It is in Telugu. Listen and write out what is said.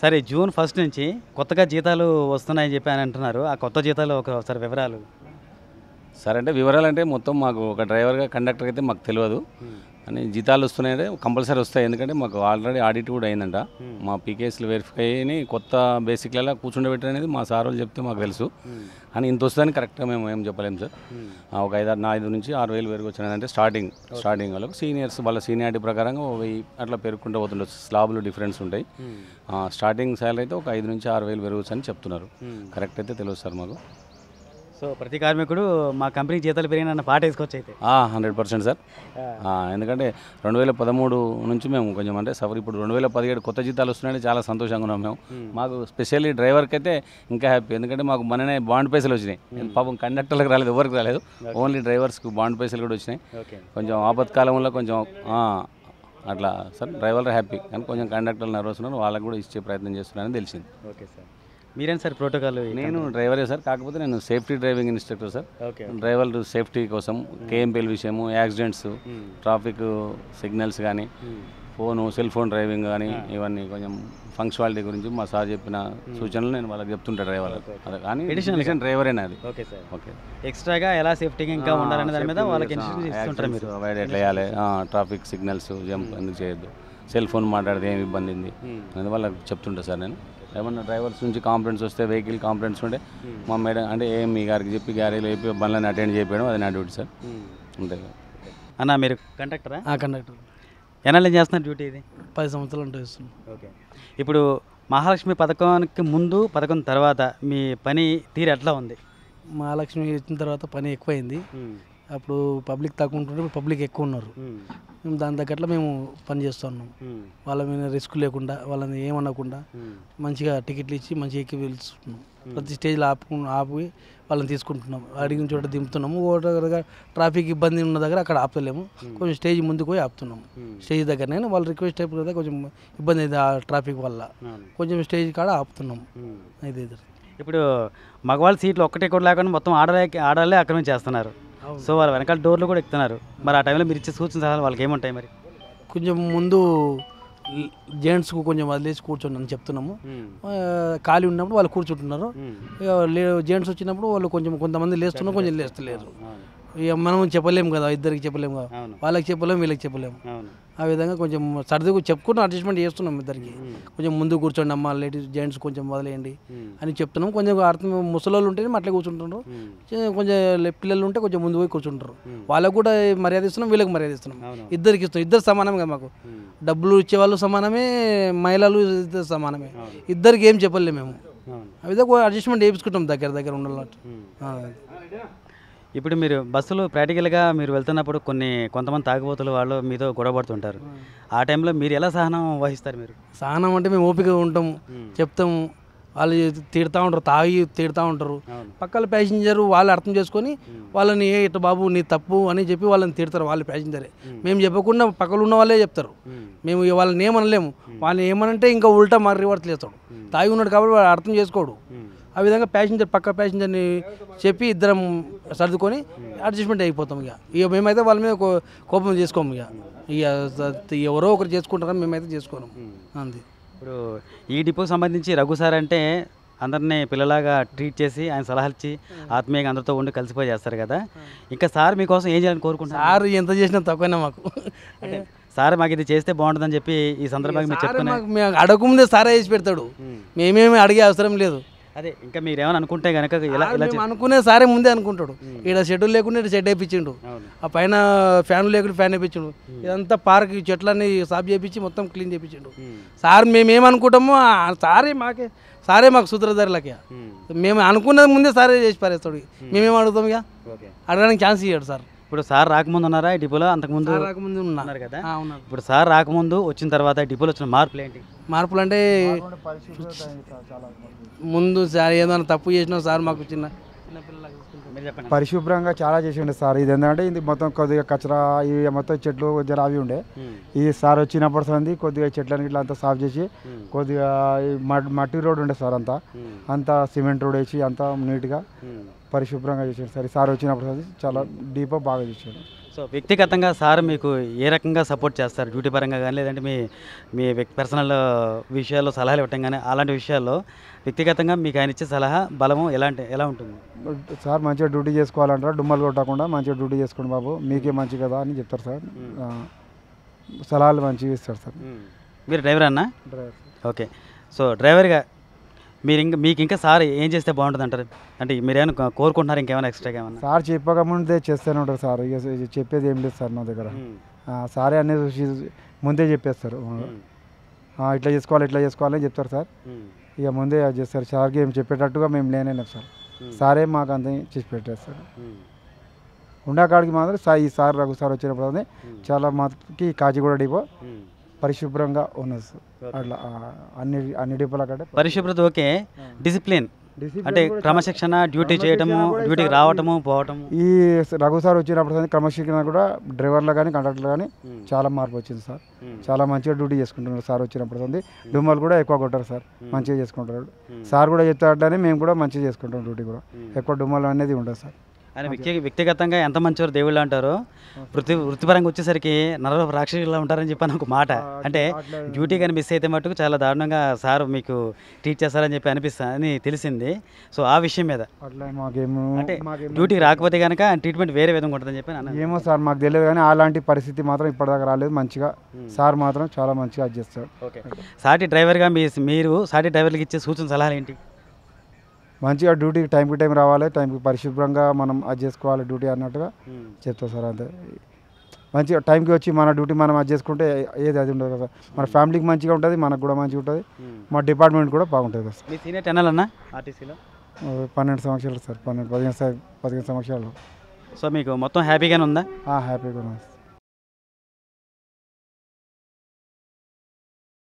సరే జూన్ 1 నుంచి కొత్తగా జీతాలు వస్తున్నాయని చెప్పి అని అంటున్నారు. ఆ కొత్త జీతాలు ఒకసారి వివరాలు. సరే అంటే వివరాలంటే మొత్తం మాకు ఒక డ్రైవర్గా కండక్టర్ అయితే మాకు తెలియదు అని జీతాలు వస్తున్నాయంటే కంపల్సరీ వస్తాయి. ఎందుకంటే మాకు ఆల్రెడీ ఆడిట్ కూడా అయిందంట. మా పీకేఎస్లు వెరిఫై అయ్యి కొత్త బేసిక్లలో కూర్చుండబెట్టారు అనేది మా సార్ వాళ్ళు చెప్తే మాకు తెలుసు. అని ఇంత వస్తుందని కరెక్ట్గా మేము ఏం చెప్పలేము సార్. ఒక 5 నుంచి 6,000 వరకు వచ్చినాయంటే స్టార్టింగ్ వాళ్ళకు సీనియర్స్ వాళ్ళ సీనియారిటీ ప్రకారంగా 1000 అట్లా పెరుగుకుంటూ పోతుండొచ్చు. స్లాబ్లు డిఫరెన్స్ ఉంటాయి. స్టార్టింగ్ శాలరీ అయితే ఒక 5 నుంచి 6,000 పెరగవచ్చు అని చెప్తున్నారు. కరెక్ట్ అయితే తెలియదు సార్ మాకు. సో ప్రతి కార్మికుడు మా కంపెనీ జీతాలు పెరిగిన పాట వేసుకోవచ్చు అయితే. 100% సార్. ఎందుకంటే 2013 నుంచి మేము కొంచెం అంటే సఫర్. ఇప్పుడు 2017 కొత్త జీతాలు వస్తున్నాయంటే చాలా సంతోషంగా ఉన్నాం మేము. మాకు స్పెషల్లీ డ్రైవర్కి అయితే ఇంకా హ్యాపీ. ఎందుకంటే మాకు మననే బాండ్ పైసలు వచ్చినాయి. పాపం కండక్టర్లకు రాలేదు, ఎవరికి రాలేదు. ఓన్లీ డ్రైవర్స్కి బాండ్ పైసలు కూడా వచ్చినాయి. కొంచెం ఆపత్కాలంలో కొంచెం అట్లా సార్ డ్రైవర్లు హ్యాపీ. కానీ కొంచెం కండక్టర్లు నర్వస్ ఉన్నారు, వాళ్ళకి కూడా ఇచ్చే ప్రయత్నం చేస్తున్నారని తెలిసింది. Okay sir. మీరేం సార్ ప్రోటోకాల్? నేను డ్రైవరే సార్, కాకపోతే నేను safety driving instructor sir. Driver safety కోసం కేఎంపీఎల్ విషయము, యాక్సిడెంట్స్, ట్రాఫిక్ సిగ్నల్స్ కానీ, సెల్ ఫోన్ డ్రైవింగ్ కానీ ఇవన్నీ కొంచెం ఫంక్షనాలిటీ గురించి మా సార్ చెప్పిన సూచనలు నేను వాళ్ళకి చెప్తుంటా డ్రైవర్. కానీ ఎడిషనల్ డ్రైవరేనా అది. Okay sir. ఓకే. ఎక్స్ట్రాగా ఎలా సేఫ్టీగా ఇంకా ఉండాలనే దాని మీద వాళ్ళకి ఇన్స్ట్రక్షన్ ఇస్తుంటారు మీరు. అవాయిడ్ ఎట్లా వేయాలి, ట్రాఫిక్ సిగ్నల్స్ జంప్ ఎందుకు చేయొద్దు, సెల్ ఫోన్ మాట్లాడితే ఏమి ఇబ్బంది ఉంది అనేది వాళ్ళకి చెప్తుంటా సార్ నేను. ఏమన్నా డ్రైవర్స్ నుంచి కాంప్లైంట్స్ వస్తే, వెహికల్ కాంప్లైంట్స్ ఉంటే మా మేడం అంటే ఏఎంఈ గారికి చెప్పి గ్యారేజ్లో చెప్పి బండ్లను అటెండ్ చేయడం అది నా డ్యూటీ సార్. అంతే. అన్న మీరు కండక్టరా? కండక్టర్. ఎన్నాళ్ళు చేస్తున్నారు డ్యూటీ ఇది? 10 సంవత్సరాలు అంటే చేస్తున్నాం. ఓకే. ఇప్పుడు మహాలక్ష్మి పథకానికి ముందు, పథకం తర్వాత మీ పని తీరు ఎట్లా ఉంది? మహాలక్ష్మి వచ్చిన తర్వాత పని ఎక్కువైంది. అప్పుడు పబ్లిక్ తక్కువ ఉంటుంటే ఇప్పుడు పబ్లిక్ ఎక్కువ ఉన్నారు. మేము దాని తగ్గట్లా మేము పని చేస్తున్నాం. వాళ్ళ మీద రిస్క్ లేకుండా, వాళ్ళని ఏమనకుండా మంచిగా టికెట్లు ఇచ్చి మంచిగా ఎక్కి వెళ్తున్నాం. ప్రతి స్టేజ్లో ఆపి వాళ్ళని తీసుకుంటున్నాం. అడిగిన చోట దింపుతున్నాము. దగ్గర ట్రాఫిక్ ఇబ్బంది ఉన్న దగ్గర అక్కడ ఆపలేము, కొంచెం స్టేజ్ ముందుకు పోయి ఆపుతున్నాము. స్టేజ్ దగ్గరనే వాళ్ళు రిక్వెస్ట్ అయిపోయి కదా కొంచెం ఇబ్బంది అయింది ఆ ట్రాఫిక్ వల్ల, కొంచెం స్టేజ్ కాడ ఆపుతున్నాం. అయితే ఇప్పుడు మగవాళ్ళ సీట్లు ఒక్కటే కూడా లేకుండా మొత్తం ఆడాలే ఆక్రమించేస్తున్నారు. సో వాళ్ళ వెనకాల డోర్లు కూడా ఎక్కుతున్నారు. మరి ఆ టైంలో మీరు ఇచ్చే సూచన సలహాలు వాళ్ళకి ఏముంటాయి? మరి కొంచెం ముందు జెంట్స్కు కొంచెం వదిలేసి కూర్చోండి అని చెప్తున్నాము. ఖాళీ ఉన్నప్పుడు వాళ్ళు కూర్చుంటున్నారు. జెంట్స్ వచ్చినప్పుడు వాళ్ళు కొంతమంది లేస్తున్నారు, కొంచెం లేస్తలేరు. ఇక మనం చెప్పలేము కదా, ఇద్దరికి చెప్పలేము కదా, వాళ్ళకి చెప్పలేము, వీళ్ళకి చెప్పలేము. ఆ విధంగా కొంచెం సర్దుకు చెప్పుకుని అడ్జస్ట్మెంట్ చేస్తున్నాం. ఇద్దరికి కొంచెం ముందు కూర్చోండి అమ్మ, లేడీస్ జెంట్స్ కొంచెం వదిలేయండి అని చెప్తున్నాం. కొంచెం అర్థం ముసలోళ్ళు ఉంటేనే అట్లే కూర్చుంటారు, కొంచెం పిల్లలు ఉంటే కొంచెం ముందు పోయి కూర్చుంటారు. వాళ్ళకు కూడా మర్యాద ఇస్తున్నాం, వీళ్ళకి మర్యాద ఇస్తున్నాం. ఇద్దరికి ఇస్తున్నాం. ఇద్దరు సమానమే కదా, మాకు డబ్బులు ఇచ్చేవాళ్ళు సమానమే, మహిళలు ఇద్దరు సమానమే. ఇద్దరికి ఏం చెప్పలేము మేము. ఆ విధంగా అడ్జస్ట్మెంట్ చేయించుకుంటాం దగ్గర ఉండాలంటే. ఇప్పుడు మీరు బస్సులో ప్రాక్టికల్గా మీరు వెళ్తున్నప్పుడు కొంతమంది తాగుబోతులు వాళ్ళు మీతో గొడవపడుతుంటారు. ఆ టైంలో మీరు ఎలా సహనం వహిస్తారు? మీరు సహనం అంటే మేము ఓపికగా ఉంటాము, చెప్తాము. వాళ్ళు తిడతా ఉంటారు, తాగి తిడతా ఉంటారు. పక్కల ప్యాసింజర్ వాళ్ళు అర్థం చేసుకొని వాళ్ళని ఇట్లా బాబు నీ తప్పు అని చెప్పి వాళ్ళని తిడతారు. వాళ్ళు ప్యాసింజరే, మేము చెప్పకుండా పక్కన ఉన్న వాళ్ళే చెప్తారు. మేము వాళ్ళని ఏమనలేము. వాళ్ళని ఏమనంటే ఇంకా ఉల్టా మరి రివర్స్ చేస్తాడు. తాగి ఉన్నాడు కాబట్టి వాడు అర్థం చేసుకోడు. ఆ విధంగా పక్క ప్యాసింజర్ని చెప్పి ఇద్దరం సర్దుకొని అడ్జస్ట్మెంట్ అయిపోతాం. ఇక మేమైతే వాళ్ళ మీద కోపం చేసుకోము. ఇక ఎవరో ఒకరు చేసుకుంటారని మేమైతే చేసుకోను. అంతే. ఇప్పుడు ఈ డిపోకి సంబంధించి రఘు సార్ అంటే అందరినీ పిల్లలాగా ట్రీట్ చేసి ఆయన సలహాలు ఇచ్చి ఆత్మీయంగా అందరితో ఉండి కలిసిపోయి చేస్తారు కదా. ఇంకా సార్ మీకోసం ఏం చేయాలని కోరుకుంటారు? సార్ ఎంత చేసినా తక్కువైనా మాకు. అంటే సార్ మాకు ఇది చేస్తే బాగుంటుందని చెప్పి ఈ సందర్భంగా మీరు చెప్తున్నా. మేము అడగముందే సారే చేసి పెడతాడు, మేమేమి అడిగే అవసరం లేదు. అదే ఇంకా మీరేమని అనుకుంటే కనుక ఇలా అనుకునే సారే ముందే అనుకుంటాడు. ఇక్కడ షెడ్యూల్ లేకుండా షెడ్ వేయించిండు, ఆ పైన ఫ్యాన్ లేకుండా ఫ్యాన్ వేయించిండు, ఇదంతా పార్క్ చెట్లన్నీ సాఫ్ చేయించి మొత్తం క్లీన్ చేయించిండు. సార్ మేమేమనుకుంటామో సారే మాకు సూత్రధారులకి. మేము అనుకున్నది ముందే సారే చేసి పారేస్తాడు. మేమేం అడుగుతాం? ఇక అడగడానికి ఛాన్స్ ఇవ్వడు సార్. ఇప్పుడు సార్ రాకముందు ఉన్నారా ఈ డిపోలో? అంతకుముందు రాకముందు ఉన్నారు కదా. ఇప్పుడు సార్ రాకముందు వచ్చిన తర్వాత డిపోలో వచ్చిన మార్పులు ఏంటి? మార్పులు అంటే ముందు సార్ ఏదైనా తప్పు చేసినా సార్ మాకు చిన్న పరిశుభ్రంగా చాలా చేసిండే సార్. ఇది ఎందుకంటే ఇది మొత్తం కొద్దిగా కచరా ఇవి మొత్తం చెట్లు జర అవి ఉండే. ఈ సార్ వచ్చినప్పుడు సంది కొద్దిగా చెట్లని ఇట్లా అంతా సాఫ్ చేసి కొద్దిగా మట్టి రోడ్ ఉండే సార్, అంతా సిమెంట్ రోడ్ వేసి అంతా నీట్గా పరిశుభ్రంగా చేసాడు సార్. సార్ వచ్చినప్పుడు సంది చాలా డీపా బాగా చేశాడు. సో వ్యక్తిగతంగా సార్ మీకు ఏ రకంగా సపోర్ట్ చేస్తారు డ్యూటీ పరంగా కానీ లేదంటే మీ మీ పర్సనల్ విషయాల్లో సలహాలు ఇవ్వటం కానీ అలాంటి విషయాల్లో వ్యక్తిగతంగా మీకు ఆయన ఇచ్చే సలహా బలము ఎలా ఉంటుంది? సార్ మంచిగా డ్యూటీ చేసుకోవాలంటారు, డుమ్మలు కొట్టకుండా మంచిగా డ్యూటీ చేసుకోండి బాబు, మీకే మంచి కదా అని చెప్తారు సార్. సలహాలు మంచిగా ఇస్తారు సార్. మీరు డ్రైవర్ అన్నా? డ్రైవర్. ఓకే. సో డ్రైవర్గా మీకు ఇంకా సార్ ఏం చేస్తే బాగుంటుంది అంటారు? అంటే మీరేమైనా కోరుకుంటున్నారు ఇంకేమైనా ఎక్స్ట్రాగా ఏమన్నా? సార్ చెప్పక ముందే చేస్తూనే ఉంటారు సార్. ఇక చెప్పేది ఏం లేదు సార్ మా దగ్గర. సారే అనేది ముందే చెప్పేస్తారు, ఇట్లా చేసుకోవాలి అని చెప్తారు సార్. ఇక ముందే అది చేస్తారు. సార్కి ఏం చెప్పేటట్టుగా మేము లేనేలేం సార్. సారే మాకు అంత చేసి పెట్టేస్తారు. ఉండాకాడికి మాత్రం ఈ సార్ రఘు సార్ వచ్చినప్పుడు చాలా మాకి కాచిగూడ డిపో పరిశుభ్రంగా ఉన్నది సార్. అట్లా అన్ని డిపోల కంటే పరిశుభ్రత ఓకే. డిసిప్లిన్ అంటే క్రమశిక్షణ, డ్యూటీ చేయటము, డ్యూటీకి రావటము పోవటము. ఈ రఘు సార్ వచ్చినప్పుడు క్రమశిక్షణ కూడా డ్రైవర్లో కానీ కండక్టర్లు కానీ చాలా మార్పు వచ్చింది సార్. చాలా మంచిగా డ్యూటీ చేసుకుంటున్నారు సార్ వచ్చినప్పుడు. డుమ్మలు కూడా ఎక్కువ కొట్టారు సార్, మంచిగా చేసుకుంటారు సార్. కూడా చెప్తారని మేము కూడా మంచిగా చేసుకుంటాం డ్యూటీ కూడా. ఎక్కువ డుమ్మలు అనేది ఉండదు సార్. ఆయన వ్యక్తిగతంగా ఎంత మంచివారు దేవుళ్ళు అంటారో వృత్తిపరంగా వచ్చేసరికి నరరూప రాక్షసులా ఉంటారని చెప్పని ఒక మాట. అంటే డ్యూటీ కానీ మిస్ అయితే మటుకు చాలా దారుణంగా సార్ మీకు ట్రీట్ చేస్తారని చెప్పి అని తెలిసింది. సో ఆ విషయం మీద అట్లా మాకేమో అంటే డ్యూటీకి రాకపోతే కనుక ట్రీట్మెంట్ వేరే విధంగా ఉంటుందని చెప్పి ఏమో సార్ మాకు తెలియదు, కానీ అలాంటి పరిస్థితి మాత్రం ఇప్పటిదాకా రాలేదు. మంచిగా సార్ మాత్రం చాలా మంచిగా అది చేస్తారు. ఓకే. సాటి డ్రైవర్గా మీరు సాటి డ్రైవర్లకు ఇచ్చే సూచన సలహాలు ఏంటి? మంచిగా డ్యూటీకి టైంకి టైం రావాలి, టైంకి పరిశుభ్రంగా మనం అది చేసుకోవాలి డ్యూటీ అన్నట్టుగా చెప్తాం సార్. అంతే మంచిగా టైంకి వచ్చి మన డ్యూటీ మనం అది చేసుకుంటే ఏది అది ఉండదు కదా. మన ఫ్యామిలీకి మంచిగా ఉంటుంది, మనకు కూడా మంచిగా ఉంటుంది, మా డిపార్ట్మెంట్ కూడా బాగుంటుంది కదా సార్. మీ సీనియర్ ఎన్నాలన్నా ఆర్టీసీలో? 12 సంవత్సరాలు సార్. 15 సంవత్సరాలు. సో మీకు మొత్తం హ్యాపీగానే ఉందా? హ్యాపీగా ఉంది.